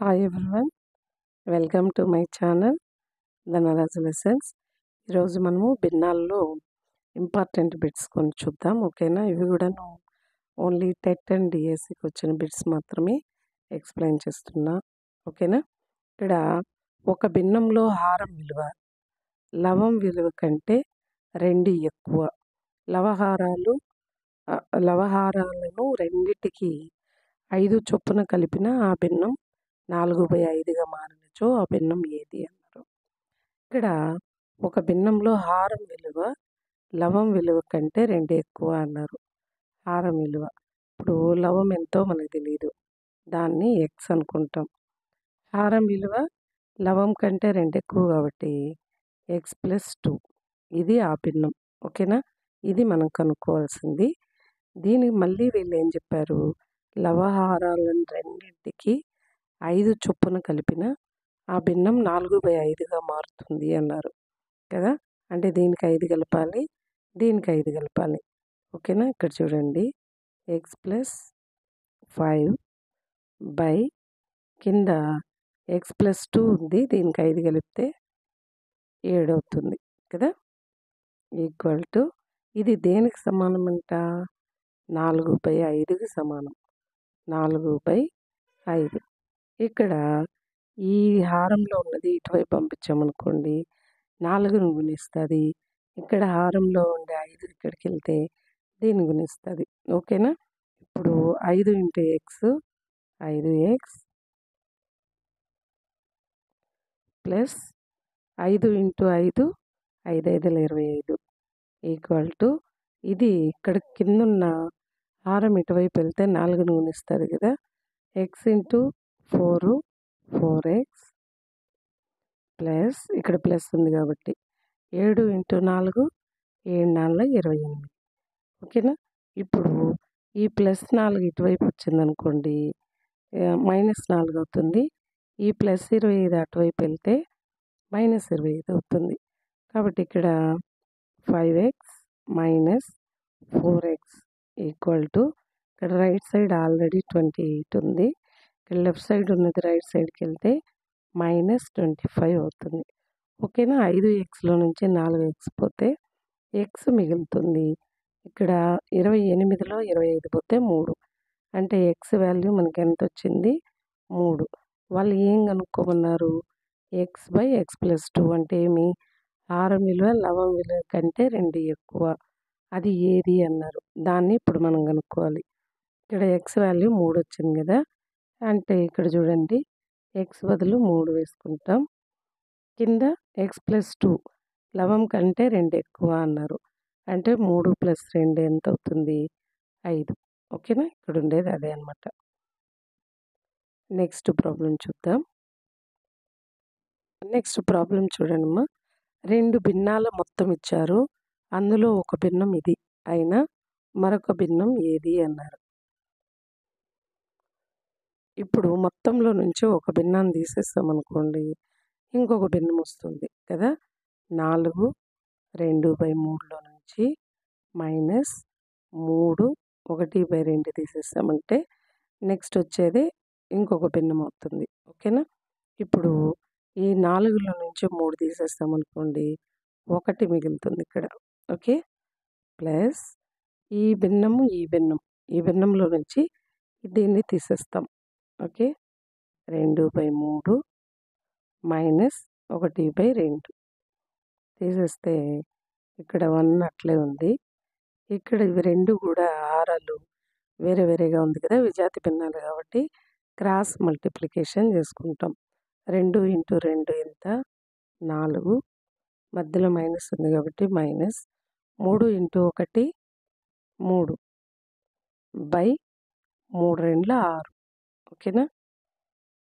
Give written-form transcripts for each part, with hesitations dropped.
Hi everyone, welcome to my channel Dhanraj lessons. ఈరోజు మనము భిన్నాల్లో important bits కొన్ని చూద్దాం. ఓకేనా? ఇవి కూడాను ఓన్లీ టెట్ అండ్ డిఎస్సికి వచ్చిన బిట్స్ మాత్రమే ఎక్స్ప్లెయిన్ చేస్తున్నా. ఓకేనా? ఇక్కడ ఒక భిన్నంలో హారం విలువ లవం విలువ కంటే 2 ఎక్కువ. లవహారాలను రెండిటికి 5 చొప్పున కలిపిన ఆ భిన్నం 4/5గా మారినచో ఆ భిన్నం ఏది అన్నారు. ఇక్కడ ఒక భిన్నంలో హారం విలువ లవం విలువ కంటే 2 ఎక్కువ అన్నారు. హారం విలువ, ఇప్పుడు లవం ఎంతో మనకు తెలియదు, దాన్ని ఎక్స్ అనుకుంటాం. హారం విలువ లవం కంటే 2 ఎక్కువ కాబట్టి x+2, ఇది ఆ భిన్నం. ఓకేనా? ఇది మనం కనుక్కోవాల్సింది. దీనికి మళ్ళీ వీళ్ళు ఏం చెప్పారు, లవహారాలను రెండింటికి 5 చొప్పున కలిపిన ఆ భిన్నం 4/5గా మారుతుంది అన్నారు కదా. అంటే దీనికి 5 కలపాలి, దీనికి 5 కలపాలి. ఓకేనా? ఇక్కడ చూడండి, x+5 బై కింద x+2 ఉంది, దీనికి 5 కలిపితే 7 అవుతుంది కదా. ఈక్వల్ టు, ఇది దేనికి సమానం అంట, 4/5కి సమానం. 4/5. ఇక్కడ ఈ హారంలో ఉన్నది ఇటువైపు పంపించామనుకోండి, 4ని గుణిస్తుంది. ఇక్కడ హారంలో ఉండే 5 ఇక్కడికి వెళ్తే దీన్ని గుణిస్తుంది. ఓకేనా? ఇప్పుడు 5 × x 5x plus 5 × 5 5×5 = 25 equal to, ఇది ఇక్కడ కిందున్న హారం ఇటువైపు వెళ్తే 4ని గుణిస్తుంది కదా, x × 4 4x ప్లస్ ఇక్కడ ప్లస్ ఉంది కాబట్టి 7 × 4 7×4 28. ఓకేనా? ఇప్పుడు ఈ +4 ఇటువైపు వచ్చిందనుకోండి, -4 అవుతుంది. ఈ +25 అటువైపు వెళ్తే -25 అవుతుంది. కాబట్టి ఇక్కడ 5x - 4x ఈక్వల్ టు, ఇక్కడ రైట్ సైడ్ ఆల్రెడీ 28 ఉంది, ఇక్కడ లెఫ్ట్ సైడ్ ఉన్నది రైట్ సైడ్కి వెళ్తే -25 అవుతుంది. ఓకేనా? 5xలో నుంచి 4x పోతే x మిగులుతుంది. ఇక్కడ 28లో 25 పోతే 3, అంటే x వాల్యూ మనకి ఎంత వచ్చింది, 3. వాళ్ళు ఏం కనుక్కోమన్నారు, x/x+2 అంటే ఏమి, హారం విలువ లవం విలువ కంటే 2 ఎక్కువ, అది ఏది అన్నారు. దాన్ని ఇప్పుడు మనం కనుక్కోవాలి. ఇక్కడ x వాల్యూ 3 వచ్చింది కదా, అంటే ఇక్కడ చూడండి, x బదులు 3 వేసుకుంటాం. కింద x+2 లవం కంటే 2 ఎక్కువ అన్నారు, అంటే 3 + 2 ఎంత అవుతుంది, 5. ఓకేనా? ఇక్కడ ఉండేది అదే అనమాట. నెక్స్ట్ ప్రాబ్లం చూద్దాం. నెక్స్ట్ ప్రాబ్లం చూడండమ్మా, 2 భిన్నాల మొత్తం ఇచ్చారు, అందులో ఒక భిన్నం ఇది అయినా మరొక భిన్నం ఏది అన్నారు. ఇప్పుడు మొత్తంలో నుంచి ఒక భిన్నాన్ని తీసేస్తామనుకోండి, ఇంకొక భిన్నం వస్తుంది కదా. 4 2/3లో నుంచి -3 1/2 తీసేస్తామంటే నెక్స్ట్ వచ్చేది ఇంకొక భిన్నం అవుతుంది. ఓకేనా? ఇప్పుడు ఈ 4లో నుంచి 3 తీసేస్తామనుకోండి, 1 మిగులుతుంది ఇక్కడ. ఓకే, ప్లస్ ఈ భిన్నము ఈ భిన్నంలో నుంచి దీన్ని తీసేస్తాం. ఓకే, 2/3 - 1/2 తీసేస్తే ఇక్కడ 1 అట్లే ఉంది. ఇక్కడ ఇవి 2 కూడా హారాలు వేరే వేరేగా ఉంది కదా, విజాతి భిన్నాలు కాబట్టి క్రాస్ మల్టిప్లికేషన్ చేసుకుంటాం. 2 × 2 ఎంత, 4, మధ్యలో మైనస్ ఉంది కాబట్టి -3 × 1 3/3 2 6. ఓకేనా?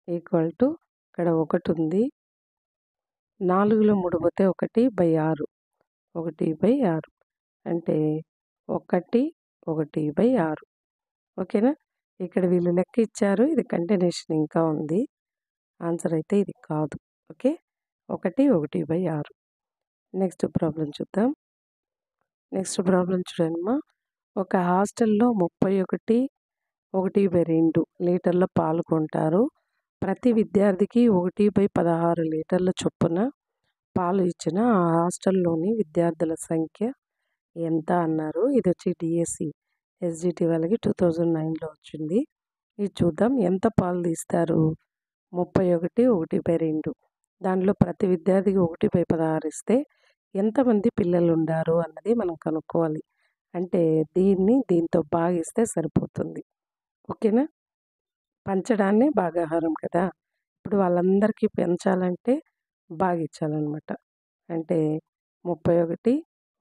ఈక్వల్ టు, ఇక్కడ 1 ఉంది, 4లో 3 పోతే 1/6 1/6 అంటే 1/6. ఓకేనా? ఇక్కడ వీళ్ళు లెక్క ఇచ్చారు, ఇది కంటిన్యూషన్ ఇంకా ఉంది, ఆన్సర్ అయితే ఇది కాదు. ఓకే, 1/6. నెక్స్ట్ ప్రాబ్లం చూద్దాం. నెక్స్ట్ ప్రాబ్లం చూడండిమా, ఒక హాస్టల్లో 31 1/2 లీటర్ల పాలు కొంటారు. ప్రతి విద్యార్థికి 1/16 లీటర్ల చొప్పున పాలు ఇచ్చిన ఆ హాస్టల్లోని విద్యార్థుల సంఖ్య ఎంత అన్నారు. ఇది వచ్చి డిఎస్సి ఎస్జిటి వాళ్ళకి 2009లో వచ్చింది. ఇది చూద్దాం. ఎంత పాలు తీస్తారు? 31 1/2. దాంట్లో ప్రతి విద్యార్థికి 1/16 ఇస్తే ఎంతమంది పిల్లలు ఉండారు అన్నది మనం కనుక్కోవాలి. అంటే దీంతో భాగిస్తే సరిపోతుంది. ఓకేనా? పంచడాన్నే భాగాహారం కదా! ఇప్పుడు వాళ్ళందరికీ పెంచాలంటే భాగించాలనమాట. అంటే 31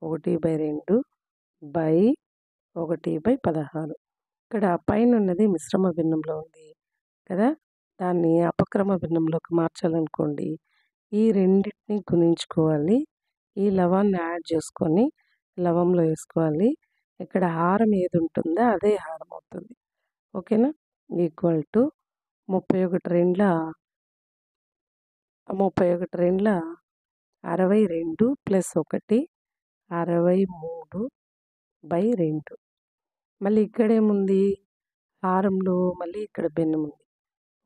1/2 బై 1/16. ఇక్కడ పైనున్నది మిశ్రమ భిన్నంలో ఉంది కదా! దాన్ని అపక్రమ భిన్నంలోకి మార్చాలనుకోండి. ఈ రెండిటిని గుణించుకోవాలి. ఈ లవాన్ని యాడ్ చేసుకొని లవంలో వేసుకోవాలి. ఇక్కడ హారం ఏది ఉంటుందో అదే హారం అవుతుంది. ఓకేనా? Equal to 31 రెండ్ల 62 plus 1 63/2. మళ్ళీ ఇక్కడేముంది? హారంలో మళ్ళీ ఇక్కడ భిన్నం ఉంది.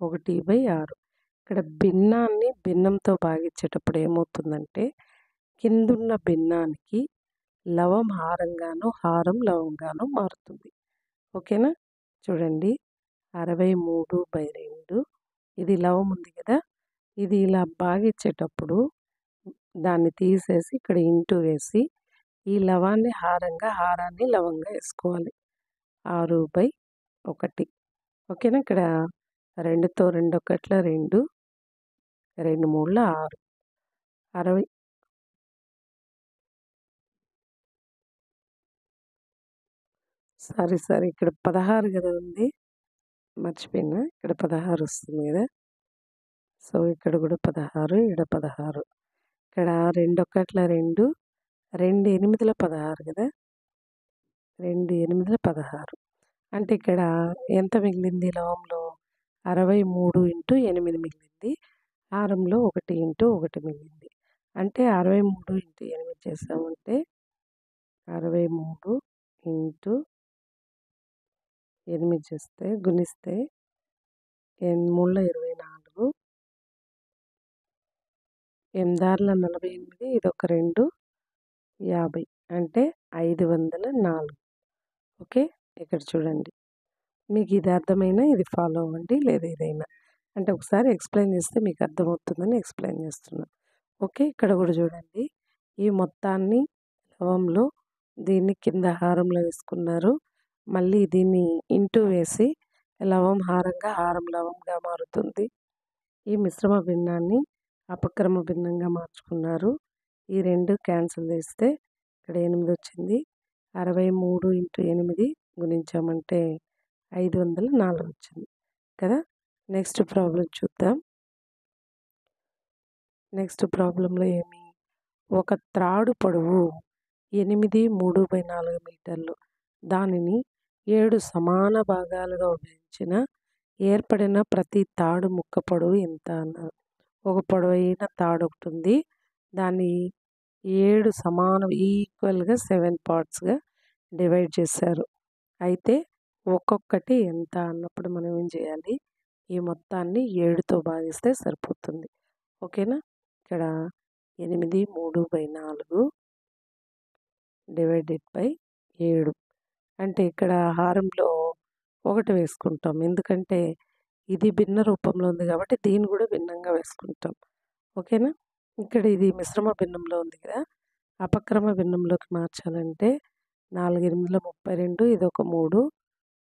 1/6. ఇక్కడ భిన్నాన్ని భిన్నంతో భాగించేటప్పుడు ఏమవుతుందంటే కిందున్న భిన్నానికి లవం హారంగాను హారం లవంగాను మారుతుంది. ఓకేనా? చూడండి 63/2 ఇది లవం ఉంది కదా! ఇది ఇలా భాగించేటప్పుడు దాన్ని తీసేసి ఇక్కడ ఇంటూ వేసి ఈ లవాన్ని హారంగా హారాన్ని లవంగా వేసుకోవాలి. 6/1. ఓకేనా? ఇక్కడ 2తో 2 ఒకట్ల 2 2 మూడుల 6 60 సారీ ఇక్కడ 16 కదా ఉంది. మర్చిపోయినా. ఇక్కడ 16 వస్తుంది కదా! సో ఇక్కడ కూడా 16 ఈడ 16. ఇక్కడ 2 ఒకట్ల 2 2 ఎనిమిదిల 16 కదా! 2 ఎనిమిదిల 16. అంటే ఇక్కడ ఎంత మిగిలింది లవంలో? 63 ఇంటూ 8 మిగిలింది. హారంలో 1 ఇంటూ 1 మిగిలింది. అంటే 63 ఇంటూ 8 చేసామంటే 63 ఇంటూ 8 చేస్తే గుణిస్తే 8 24 8 48 ఇదొక 2 50 అంటే 504. ఓకే? ఇక్కడ చూడండి. మీకు ఇది అర్థమైనా ఇది ఫాలో అవ్వండి. లేదా ఏదైనా అంటే ఒకసారి ఎక్స్ప్లెయిన్ చేస్తే మీకు అర్థమవుతుందని ఎక్స్ప్లెయిన్ చేస్తున్నాను. ఓకే? ఇక్కడ కూడా చూడండి. ఈ మొత్తాన్ని లవంలో దీన్ని కింద హారంలో వేసుకున్నారు. మళ్ళీ దీన్ని ఇంటూ వేసి లవం హారంగా హారం లవంగా మారుతుంది. ఈ మిశ్రమ భిన్నాన్ని అపక్రమ భిన్నంగా మార్చుకున్నారు. ఈ 2 క్యాన్సిల్ చేస్తే ఇక్కడ 8 వచ్చింది. 63 ఇంటూ 8 గుణించామంటే 504 వచ్చింది కదా! నెక్స్ట్ ప్రాబ్లం చూద్దాం. నెక్స్ట్ ప్రాబ్లంలో ఏమి? ఒక త్రాడు పొడవు 8 3/4 మీటర్లు. దానిని 7 సమాన భాగాలుగా విభజించిన ఏర్పడిన ప్రతి తాడు ముక్క పొడవు ఎంత అన్నారు. ఒక పొడవైన తాడు ఒకటి ఉంది. దాన్ని 7 సమాన ఈక్వల్గా 7 పార్ట్స్గా డివైడ్ చేశారు. అయితే ఒక్కొక్కటి ఎంత అన్నప్పుడు మనం ఏం చేయాలి? ఈ మొత్తాన్ని 7తో భాగిస్తే సరిపోతుంది. ఓకేనా? ఇక్కడ 8 3/4 డివైడెడ్ బై 7. అంటే ఇక్కడ హారంలో 1 వేసుకుంటాం. ఎందుకంటే ఇది భిన్న రూపంలో ఉంది కాబట్టి దీన్ని కూడా భిన్నంగా వేసుకుంటాం. ఓకేనా? ఇక్కడ ఇది మిశ్రమ భిన్నంలో ఉంది కదా! అపక్రమ భిన్నంలోకి మార్చాలంటే 4 8 32 ఇదొక 3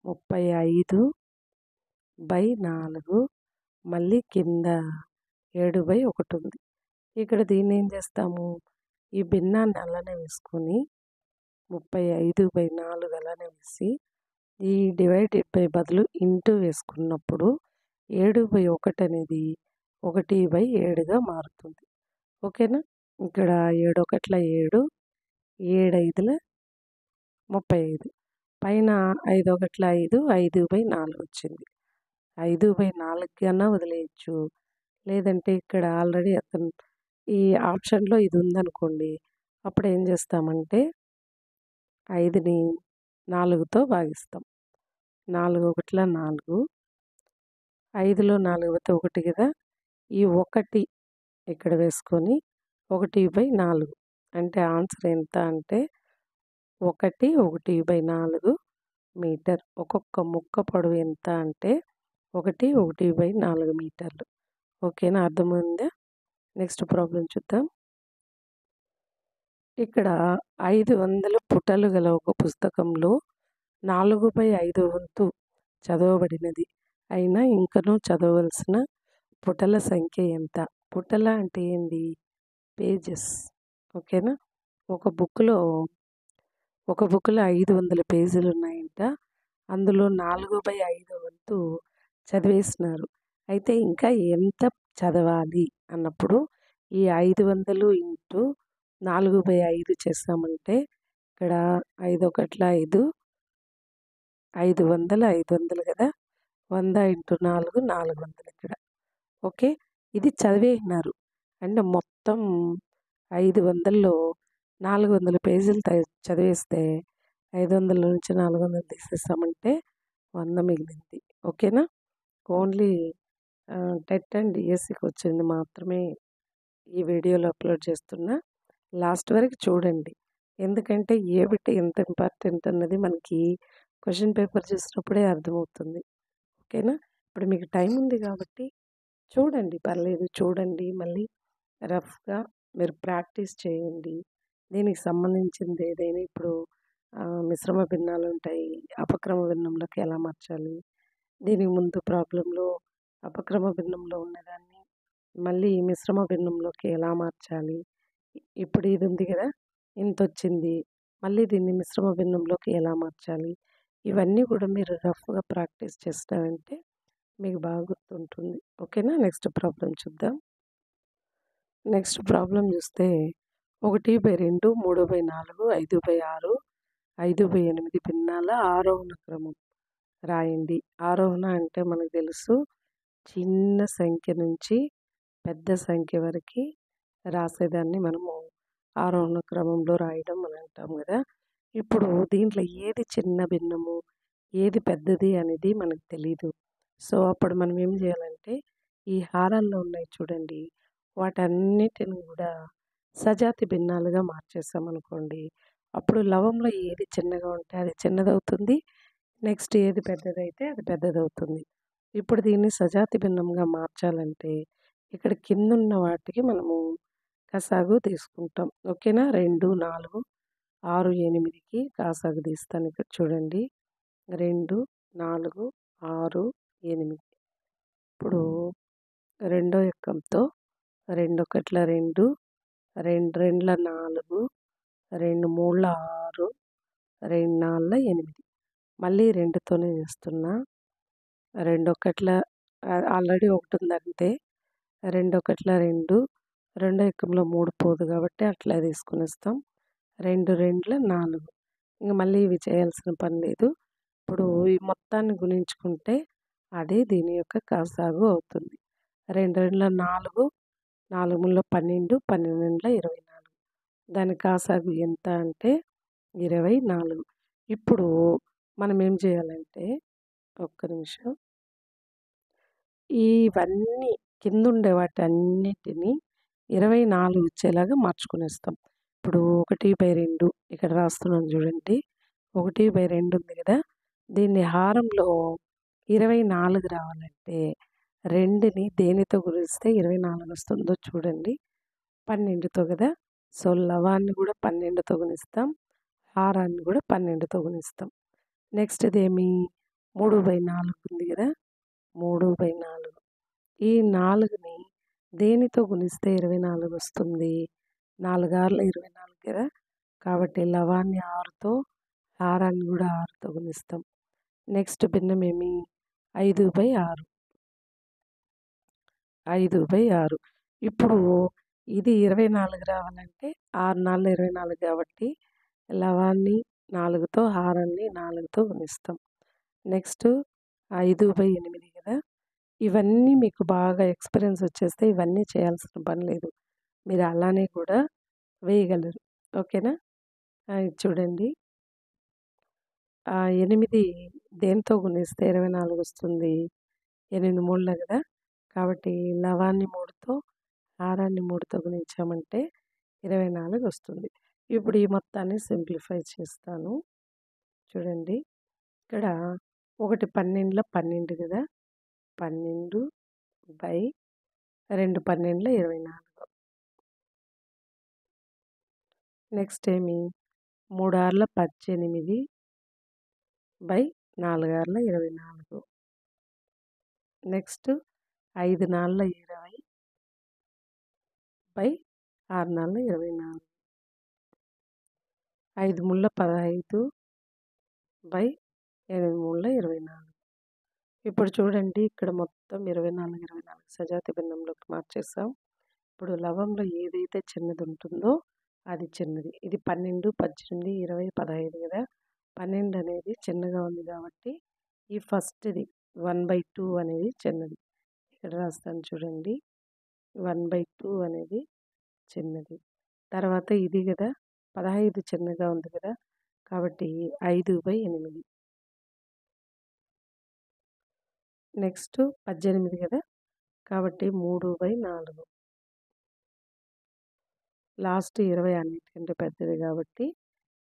35/4 మళ్ళీ కింద 7/1 ఉంది. ఇక్కడ దీన్ని ఏం చేస్తాము? ఈ భిన్నాన్ని అలానే వేసుకొని 35/4 అలానే వేసి ఈ డివైడెడ్ బై బదులు ఇంటూ వేసుకున్నప్పుడు 7/1 అనేది 1/7గా మారుతుంది. ఓకేనా? ఇక్కడ 7 ఒకట్ల 7 7 5ల 35 పైన 5 ఒకట్ల 5 5/4 వచ్చింది. 5/4 కన్నా వదిలేయచ్చు. లేదంటే ఇక్కడ ఆల్రెడీ అతను ఈ ఆప్షన్లో ఇది ఉందనుకోండి. అప్పుడు ఏం చేస్తామంటే 5ని 4తో భాగిస్తాం. 4 ఒకట్ల 4 5లో 4 పోతే 1 కదా! ఈ 1 ఇక్కడ వేసుకొని 1/4 అంటే ఆన్సర్ ఎంత అంటే 1/4 మీటర్. ఒక్కొక్క ముక్క పొడవు ఎంత అంటే 1/4 మీటర్లు. ఓకేనా? అర్థమైందా? నెక్స్ట్ ప్రాబ్లమ్ చూద్దాం. ఇక్కడ 500 పుటలు గల ఒక పుస్తకంలో 4/5 వంతు చదవబడినది. అయినా ఇంకనూ చదవవలసిన పుటల సంఖ్య ఎంత? పుటల అంటే ఏంది? పేజెస్. ఓకేనా? ఒక బుక్‌లో 500 పేజీలున్నాయంట. అందులో 4/5 వంతు చదివేసినారు. అయితే ఇంకా ఎంత చదవాలి అన్నప్పుడు ఈ 500 ఇంటూ 4/5 చేసామంటే ఇక్కడ 5 ఒకట్ల 5, 500 500 కదా! 100 ఇంటూ 4 400 ఇక్కడ. ఓకే. ఇది చదివేసినారు. అంటే మొత్తం 500లో 400 పేజీలు చదివేస్తే 500 నుంచి 400 తీసేసామంటే 100 మిగిలింది. ఓకేనా? ఓన్లీ టెట్ అండ్ డిఎస్సికి వచ్చింది మాత్రమే ఈ వీడియోలో అప్లోడ్ చేస్తున్నా. లాస్ట్ వరకు చూడండి. ఎందుకంటే ఏ బిట్ ఎంత ఇంపార్టెంట్ అన్నది మనకి క్వెషన్ పేపర్ చూసినప్పుడే అర్థమవుతుంది. ఓకేనా? ఇప్పుడు మీకు టైం ఉంది కాబట్టి చూడండి, పర్లేదు చూడండి. మళ్ళీ రఫ్‌గా మీరు ప్రాక్టీస్ చేయండి. దీనికి సంబంధించింది ఏదైనా ఇప్పుడు మిశ్రమ భిన్నాలుంటాయి. అపక్రమ భిన్నంలోకి ఎలా మార్చాలి? దీనికి ముందు ప్రాబ్లమ్‌లో అపక్రమ భిన్నంలో ఉన్నదాన్ని మళ్ళీ మిశ్రమ భిన్నంలోకి ఎలా మార్చాలి? ఇప్పుడు ఇది ఉంది కదా! ఇంతొచ్చింది. మళ్ళీ దీన్ని మిశ్రమ భిన్నంలోకి ఎలా మార్చాలి? ఇవన్నీ కూడా మీరు రఫ్‌గా ప్రాక్టీస్ చేస్తారంటే మీకు బాగా గుర్తుంటుంది. ఓకేనా? నెక్స్ట్ ప్రాబ్లమ్ చూద్దాం. నెక్స్ట్ ప్రాబ్లమ్ చూస్తే 1/2, 3/4, 5/6, 5/8 భిన్నాల ఆరోహణ క్రమం రాయండి. ఆరోహణ అంటే మనకు తెలుసు చిన్న సంఖ్య నుంచి పెద్ద సంఖ్య వరకు రాసేదాన్ని మనము ఆరోహణ క్రమంలో రాయడం అని అంటాం కదా! ఇప్పుడు దీంట్లో ఏది చిన్న భిన్నము, ఏది పెద్దది అనేది మనకు తెలీదు. సో, అప్పుడు మనం ఏం చేయాలంటే ఈ హారాల్లో ఉన్నాయి చూడండి, వాటన్నిటిని కూడా సజాతి భిన్నాలుగా మార్చేసామనుకోండి, అప్పుడు లవంలో ఏది చిన్నగా ఉంటే అది చిన్నదవుతుంది. నెక్స్ట్ ఏది పెద్దదైతే అది పెద్దదవుతుంది. ఇప్పుడు దీన్ని సజాతి భిన్నంగా మార్చాలంటే ఇక్కడ కిందున్న వాటికి మనము కసాగు తీసుకుంటాం. ఓకేనా? 2, 4, 6, 8కి కాసాగు తీస్తాను. ఇక్కడ చూడండి. 2, 4, 6, 8. ఇప్పుడు రెండో ఎక్కంతో 2 ఒకట్ల 2, 2 రెండ్ల 4, 2 మూడ్ల 6, 2 నాలుగుల 8. మళ్ళీ 2తోనే చేస్తున్నా. 2 ఒకట్ల ఆల్రెడీ ఒకటుంది అంతే. 2 ఒకట్ల 2, రెండో ఎక్కంలో 3 పోదు కాబట్టి అట్లా తీసుకొనేస్తాం. 2 రెండ్ల 4. ఇంక మళ్ళీ ఇవి చేయాల్సిన పని లేదు. ఇప్పుడు ఈ మొత్తాన్ని గుణించుకుంటే అదే దీని యొక్క కాసాగు అవుతుంది. 2 రెండ్ల 4, 4 మూడుల 12, 12 రెండ్ల 24. దాని కాసాగు ఎంత అంటే 24. ఇప్పుడు మనం ఏం చేయాలంటే ఒక్క నిమిషం. ఇవన్నీ కిందుండే వాటన్నిటిని 24 వచ్చేలాగా మార్చుకునేస్తాం. ఇప్పుడు 1/2 ఇక్కడ రాస్తున్నాను చూడండి. 1/2 ఉంది కదా! దీన్ని హారంలో 24 రావాలంటే 2ని దేనితో గుణిస్తే 24 వస్తుందో చూడండి. 12తో కదా! సో, లవాన్ని కూడా 12తో గుణిస్తాం. హారాన్ని కూడా 12తో గుణిస్తాం. నెక్స్ట్ ఇదేమి 3/4 ఉంది కదా! 3/4. ఈ 4ని దేనితో గుణిస్తే 24 వస్తుంది? 4 ఆరుల 24 కదా! కాబట్టి లవాన్ని 6తో, హారాన్ని కూడా 6తో గుణిస్తాం. నెక్స్ట్ భిన్నం ఏమి? 5/6. 5/6. ఇప్పుడు ఇది 24 రావాలంటే 6 నాలుగుల 24 కాబట్టి లవాన్ని 4తో, హారాన్ని 4తో గుణిస్తాం. నెక్స్ట్ 5/8 కదా! ఇవన్నీ మీకు బాగా ఎక్స్‌పీరియన్స్ వచ్చేస్తే ఇవన్నీ చేయాల్సిన పని లేదు. మీరు అలానే కూడా వేయగలరు. ఓకేనా? ఇది చూడండి. 8 దేనితో గుణిస్తే 24 వస్తుంది? 8 మూడులే కదా! కాబట్టి లవాన్ని 3తో, హారాన్ని 3తో గుణించామంటే 24 వస్తుంది. ఇప్పుడు ఈ మొత్తాన్ని సింప్లిఫై చేస్తాను. చూడండి. ఇక్కడ ఒకటి 12 12 కదా! 12 బై 2 12 24. నెక్స్ట్ ఏమి 3 ఆర్ల 18 బై 4 ఆర్ల 24. నెక్స్ట్ 5 నాళ్ళ 20 బై 6 నాళ్ళ 24. 5 ముళ్ళ 15 బై 8 ముళ్ళ 24. ఇప్పుడు చూడండి ఇక్కడ మొత్తం 24, 24 సజాతి భిన్నంలోకి మార్చేసాం. ఇప్పుడు లవంలో ఏదైతే చిన్నది ఉంటుందో అది చిన్నది. ఇది 12, 18, 20, 15 కదా! 12 అనేది చిన్నగా ఉంది కాబట్టి ఈ ఫస్ట్‌ది 1/2 అనేది చిన్నది. ఇక్కడ రాస్తాను చూడండి. 1/2 అనేది చిన్నది. తర్వాత ఇది కదా! 15 చిన్నగా ఉంది కదా! కాబట్టి 5/8. నెక్స్ట్ 18 కదా! కాబట్టి 3/4. లాస్ట్ 20 అన్నిటికంటే పెద్దది కాబట్టి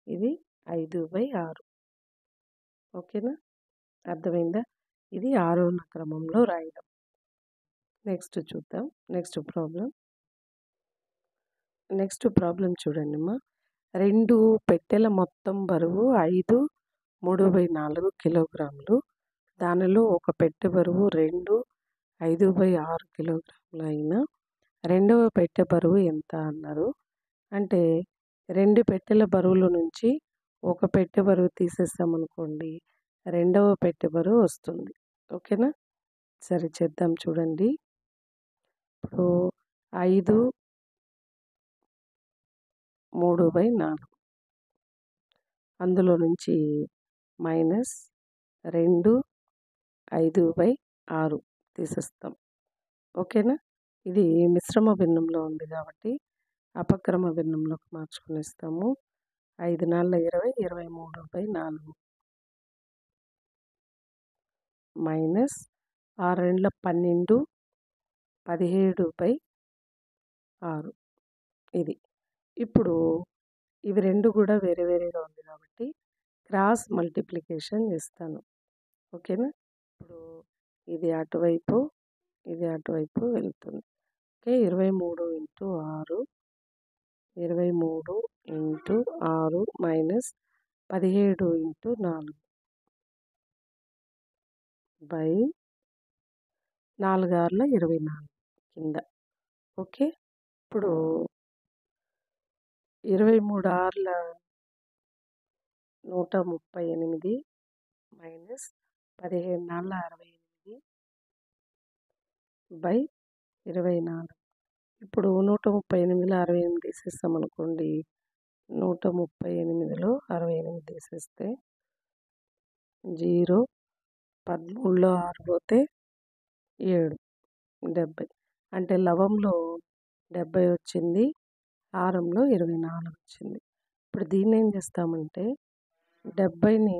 ఇది 5/6. ఓకేనా? అర్థమైందా? ఇది 6వ క్రమంలో రాయడం. నెక్స్ట్ చూద్దాం. నెక్స్ట్ ప్రాబ్లం చూడండమ్మా. 2 పెట్టెల మొత్తం బరువు 5 3/4 కిలోగ్రాములు. దానిలో ఒక పెట్టె బరువు 2 5/6 కిలోగ్రాములు అయిన రెండవ పెట్టె బరువు ఎంత అన్నారు. అంటే 2 పెట్టెల బరువుల నుంచి ఒక పెట్టె బరువు తీసేసామనుకోండి, రెండవ పెట్టె బరువు వస్తుంది. ఓకేనా? సరే చేద్దాం చూడండి. ఇప్పుడు 5 3/4 అందులో నుంచి మైనస్ 2 5/6 తీసేస్తాం. ఓకేనా? ఇది మిశ్రమ భిన్నంలో ఉంది కాబట్టి అపక్రమ భిన్నంలోకి మార్చుకునేస్తాము. 5 నాళ్ళ 20 23/4 మైనస్ 6 రెండ్ల 12 17/6 ఇది. ఇప్పుడు ఇవి రెండు కూడా వేరే వేరేగా ఉంది కాబట్టి క్రాస్ మల్టిప్లికేషన్ చేస్తాను. ఓకేనా? ఇప్పుడు ఇది అటువైపు ఇది అటువైపు వెళ్తుంది. ఓకే. 23 × 6 23 × 6 మైనస్ 17 × 4 బై 4 ఆర్ల 24 కింద. ఓకే. ఇప్పుడు 23 ఆర్ల 138 మైనస్ 17 నాళ్ళ 68 బై 24. ఇప్పుడు 138లో 68 తీసేస్తామనుకోండి. 138లో 68 తీసేస్తే 0 13లో 6 పోతే 7 70. అంటే లవంలో 70 వచ్చింది, హారంలో 24 వచ్చింది. ఇప్పుడు దీన్ని ఏం చేస్తామంటే 70ని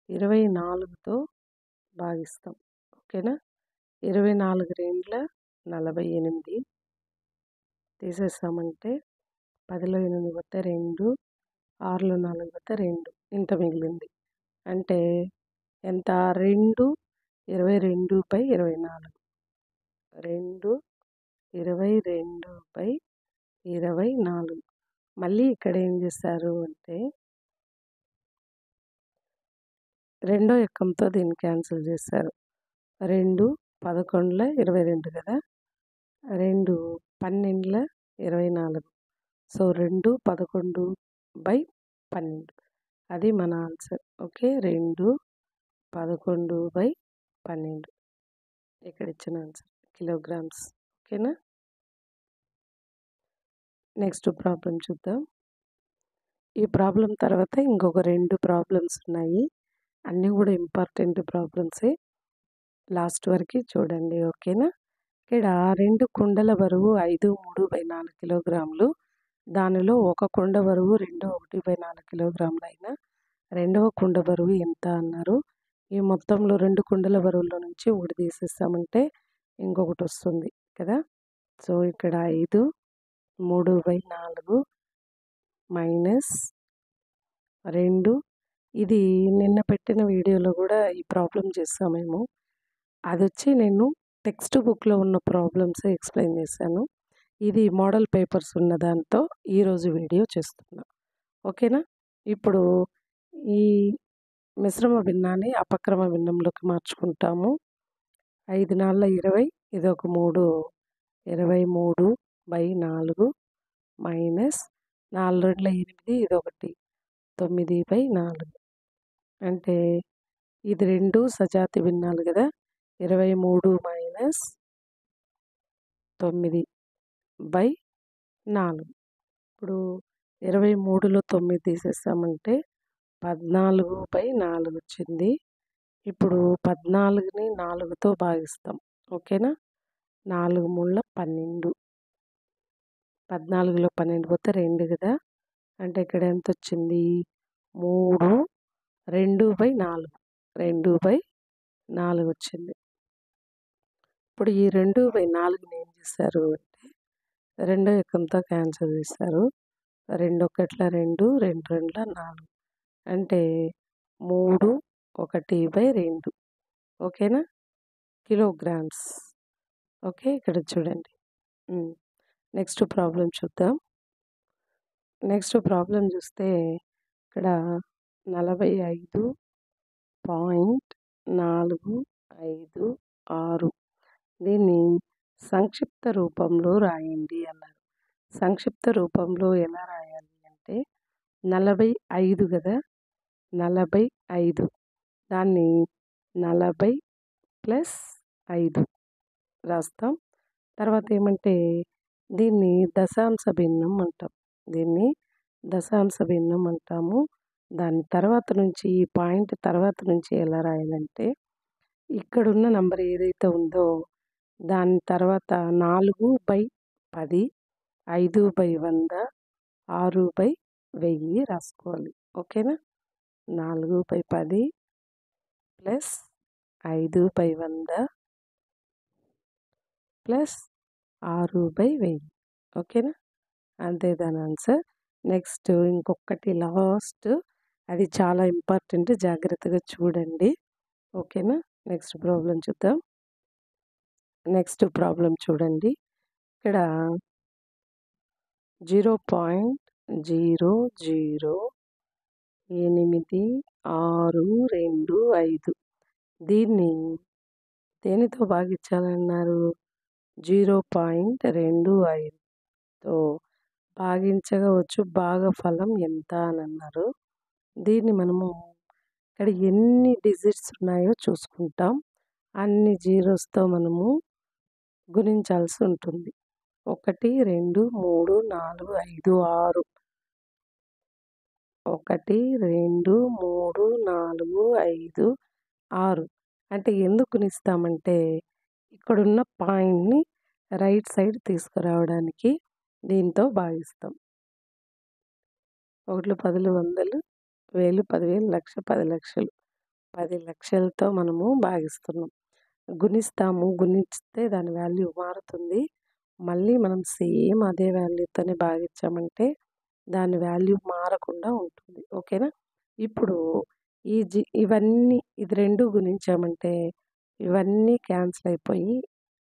24తో భాగిస్తాం. ఓకేనా? 24 రెండ్ల 48 తీసేసామంటే 10లో 8 పోతే 2 6లో 4 పోతే 2 ఇంత మిగిలింది. అంటే ఎంత? 2 22/24 2 22/24. మళ్ళీ ఇక్కడ ఏం చేశారు అంటే రెండో ఎక్కంతో దీన్ని క్యాన్సిల్ చేశారు. 2 11ల 22 కదా! 2 12ల 24. సో 2 11/12 అది మన ఆన్సర్. ఓకే. 2 11/12 ఇక్కడ ఇచ్చిన ఆన్సర్ కిలోగ్రామ్స్. ఓకేనా? నెక్స్ట్ ప్రాబ్లం చూద్దాం. ఈ ప్రాబ్లం తర్వాత ఇంకొక 2 ప్రాబ్లమ్స్ ఉన్నాయి. అన్నీ కూడా ఇంపార్టెంట్ ప్రాబ్లమ్సే. లాస్ట్ వరకు చూడండి. ఓకేనా? ఇక్కడ 2 కుండల బరువు 5 3/4 కిలోగ్రాములు. దానిలో ఒక కుండ బరువు 2 1/4 కిలోగ్రాములు అయిన రెండవ కుండ బరువు ఎంత అన్నారు. ఈ మొత్తంలో 2 కుండల బరువుల్లో నుంచి ఒకటి తీసేసామంటే ఇంకొకటి వస్తుంది కదా. సో ఇక్కడ 5 3/4 మైనస్ 2. ఇది నిన్న పెట్టిన వీడియోలో కూడా ఈ ప్రాబ్లం చేసాం మేము. అదొచ్చి నేను టెక్స్ట్ బుక్లో ఉన్న ప్రాబ్లమ్స్ ఎక్స్ప్లెయిన్ చేశాను. ఇది మోడల్ పేపర్స్ ఉన్న దాంతో ఈరోజు వీడియో చేస్తున్నా. ఓకేనా. ఇప్పుడు ఈ మిశ్రమ భిన్నాన్ని అపక్రమ భిన్నంలోకి మార్చుకుంటాము. 5 4 20, ఇదొక 3 23/4 మైనస్ 4 2 8, ఇదొకటి 9/4. అంటే ఇది 2 సజాతి భిన్నాలు కదా. 23 మైనస్ 9/4. ఇప్పుడు 23లో 9 తీసేసామంటే 14/4 వచ్చింది. ఇప్పుడు 14ని 4తో భాగిస్తాం. ఓకేనా. 4 3 12. 14లో 12 పోతే 2 కదా. అంటే ఇక్కడ ఎంత వచ్చింది 3 2/4. 2/4 వచ్చింది. ఇప్పుడు ఈ 2/4ని ఏం చేశారు అంటే రెండో ఎక్కంతో క్యాన్సిల్ చేశారు. 2 1 2, 2 2 4. అంటే 3 1/2. ఓకేనా. కిలోగ్రామ్స్. ఓకే. ఇక్కడ చూడండి. నెక్స్ట్ ప్రాబ్లం చూద్దాం. నెక్స్ట్ ప్రాబ్లం చూస్తే ఇక్కడ 45.456 దీన్ని సంక్షిప్త రూపంలో రాయండి అన్నారు. సంక్షిప్త రూపంలో ఎలా రాయాలి అంటే 45 కదా. 45 దాన్ని 40 + 5 రాస్తాం. తర్వాత ఏమంటే దీన్ని దశాంశ భిన్నం అంటాం. దాని తర్వాత నుంచి ఈ పాయింట్ తర్వాత నుంచి ఎలా రాయాలంటే ఇక్కడున్న నంబర్ ఏదైతే ఉందో దాని తర్వాత 4/10, 5/100, 6/1000 రాసుకోవాలి. ఓకేనా. 4/10 + 5/100 + 6/1000. ఓకేనా. అంతే దాని ఆన్సర్. నెక్స్ట్ ఇంకొకటి లాస్ట్, అది చాలా ఇంపార్టెంట్, జాగ్రత్తగా చూడండి. ఓకేనా. నెక్స్ట్ ప్రాబ్లం చూద్దాం. నెక్స్ట్ ప్రాబ్లం చూడండి. ఇక్కడ 0.0082625 దీన్ని దేనితో భాగించాలన్నారు. 0.25తో భాగించవచ్చు. భాగఫలం ఎంత అని అన్నారు. దీన్ని మనము ఇక్కడ ఎన్ని డిజిట్స్ ఉన్నాయో చూసుకుంటాం. అన్ని జీరోస్తో మనము గుణించాల్సి ఉంటుంది. 1 2 3 4 5 6. 1 2 3 4 5 6. అంటే ఎందుకు గుణిస్తామంటే ఇక్కడున్న పాయింట్ని రైట్ సైడ్ తీసుకురావడానికి దీంతో భాగిస్తాం. 1 10 100, 1000 10,000, లక్ష 10 లక్షలు. 10 లక్షలతో మనము భాగిస్తున్నాం. గుణిస్తాము. గుణిస్తే దాని వాల్యూ మారుతుంది. మళ్ళీ మనం సేమ్ అదే వాల్యూతోనే భాగించామంటే దాని వాల్యూ మారకుండా ఉంటుంది. ఓకేనా. ఇప్పుడు ఇవన్నీ ఇది 2 గుణించామంటే ఇవన్నీ క్యాన్సిల్ అయిపోయి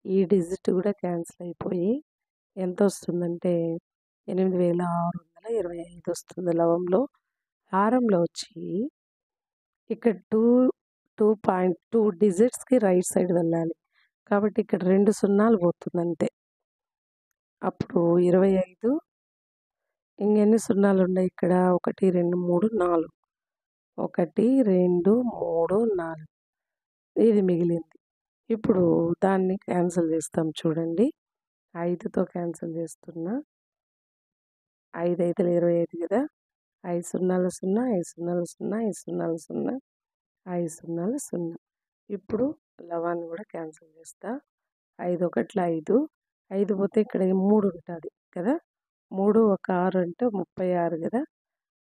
ఈ డిజిట్ కూడా క్యాన్సిల్ అయిపోయి ఎంత వస్తుందంటే 8625 వస్తుంది లవంలో. హారంలో వచ్చి ఇక్కడ 2 డిజిట్స్కి రైట్ సైడ్ వెళ్ళాలి కాబట్టి ఇక్కడ 2 సున్నాలు పోతుంది అంతే. అప్పుడు 25. ఇంకెన్ని సున్నాలు ఉన్నాయి ఇక్కడ 1 2 3 4. 1 2 3 4 ఇది మిగిలింది. ఇప్పుడు దాన్ని క్యాన్సిల్ చేస్తాం చూడండి. 5తో క్యాన్సిల్ చేస్తున్నా. 5 5 25 కదా. 5 0 0, 5 0 0, 5 0 0, 5 0 0. ఇప్పుడు లవాన్ని కూడా క్యాన్సిల్ చేస్తా. 5 1 5. 5 పోతే ఇక్కడ 3 ఉంటుంది కదా. 3 1 6 అంటే 36 కదా.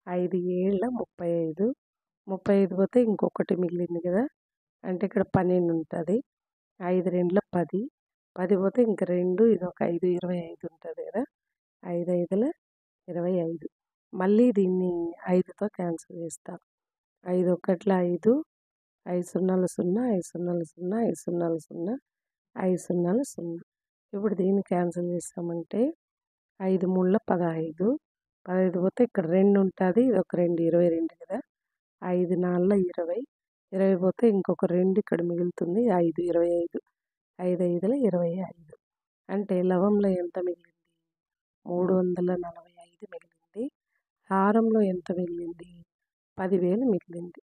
5 7 35. 35 పోతే ఇంకొకటి మిగిలింది కదా. అంటే ఇక్కడ 12 ఉంటుంది. 5 రెండ్ల 10, 10 పోతే ఇంక 2 ఇదొక 5, 25 ఉంటుంది కదా. 5 ఐదుల 25. మళ్ళీ దీన్ని 5తో క్యాన్సిల్ చేస్తా. 5 ఒకట్ల 5, 5 సున్నాలు 0, 5 సున్నాలు 0, 5 సున్నాలు 0, 5 సున్నాలు 0. ఇప్పుడు దీన్ని క్యాన్సిల్ చేస్తామంటే 5 మూడుల 15, 15 పోతే ఇక్కడ 2 ఉంటుంది, ఇదొక 2, 22 కదా. 5 నాలుగుల 20, 20 పోతే ఇంకొక 2 ఇక్కడ మిగులుతుంది, 5, 25, 5 ఐదుల 25. అంటే లవంలో ఎంత మిగిలింది? 345 మిగిలింది. హారంలో ఎంత మిగిలింది? 10,000 మిగిలింది.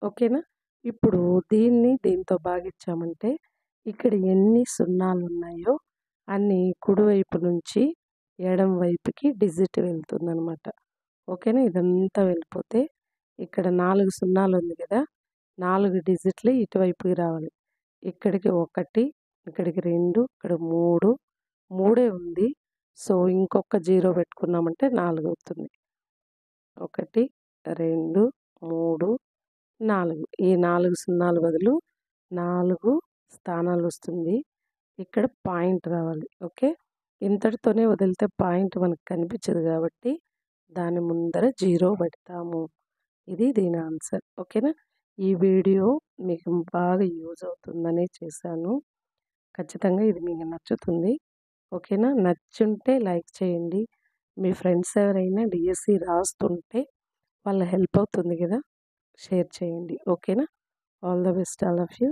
ఓకేనా. ఇప్పుడు దీన్ని దీంతో భాగించామంటే ఇక్కడ ఎన్ని సున్నాలు ఉన్నాయో అన్ని కుడివైపు నుంచి ఎడమ వైపుకి డిజిట్ వెళ్తుందనమాట. ఓకేనా. ఇదంతా వెళ్ళిపోతే ఇక్కడ 4 సున్నాలు ఉంది కదా, 4 డిజిట్లు ఇటువైపుకి రావాలి. ఇక్కడికి 1, ఇక్కడికి 2, ఇక్కడ 3, 3 ఉంది. సో ఇంకొక 0 పెట్టుకున్నామంటే 4 అవుతుంది. 1, 2, 3, 4. ఈ 4 సున్నాల బదులు 4 స్థానాలు వస్తుంది. ఇక్కడ పాయింట్ రావాలి. ఓకే. ఇంతటితోనే వదిలితే పాయింట్ మనకు కనిపించదు కాబట్టి దాని ముందర 0 పెడతాము. ఇది దీని ఆన్సర్. ఓకేనా. ఈ వీడియో మీకు బాగా యూజ్ అవుతుందనే చేశాను. ఖచ్చితంగా ఇది మీకు నచ్చుతుంది. ఓకేనా. నచ్చుంటే లైక్ చేయండి. మీ ఫ్రెండ్స్ ఎవరైనా డిఎస్సి రాస్తుంటే వాళ్ళ హెల్ప్ అవుతుంది కదా, షేర్ చేయండి. ఓకేనా. All the best all of you.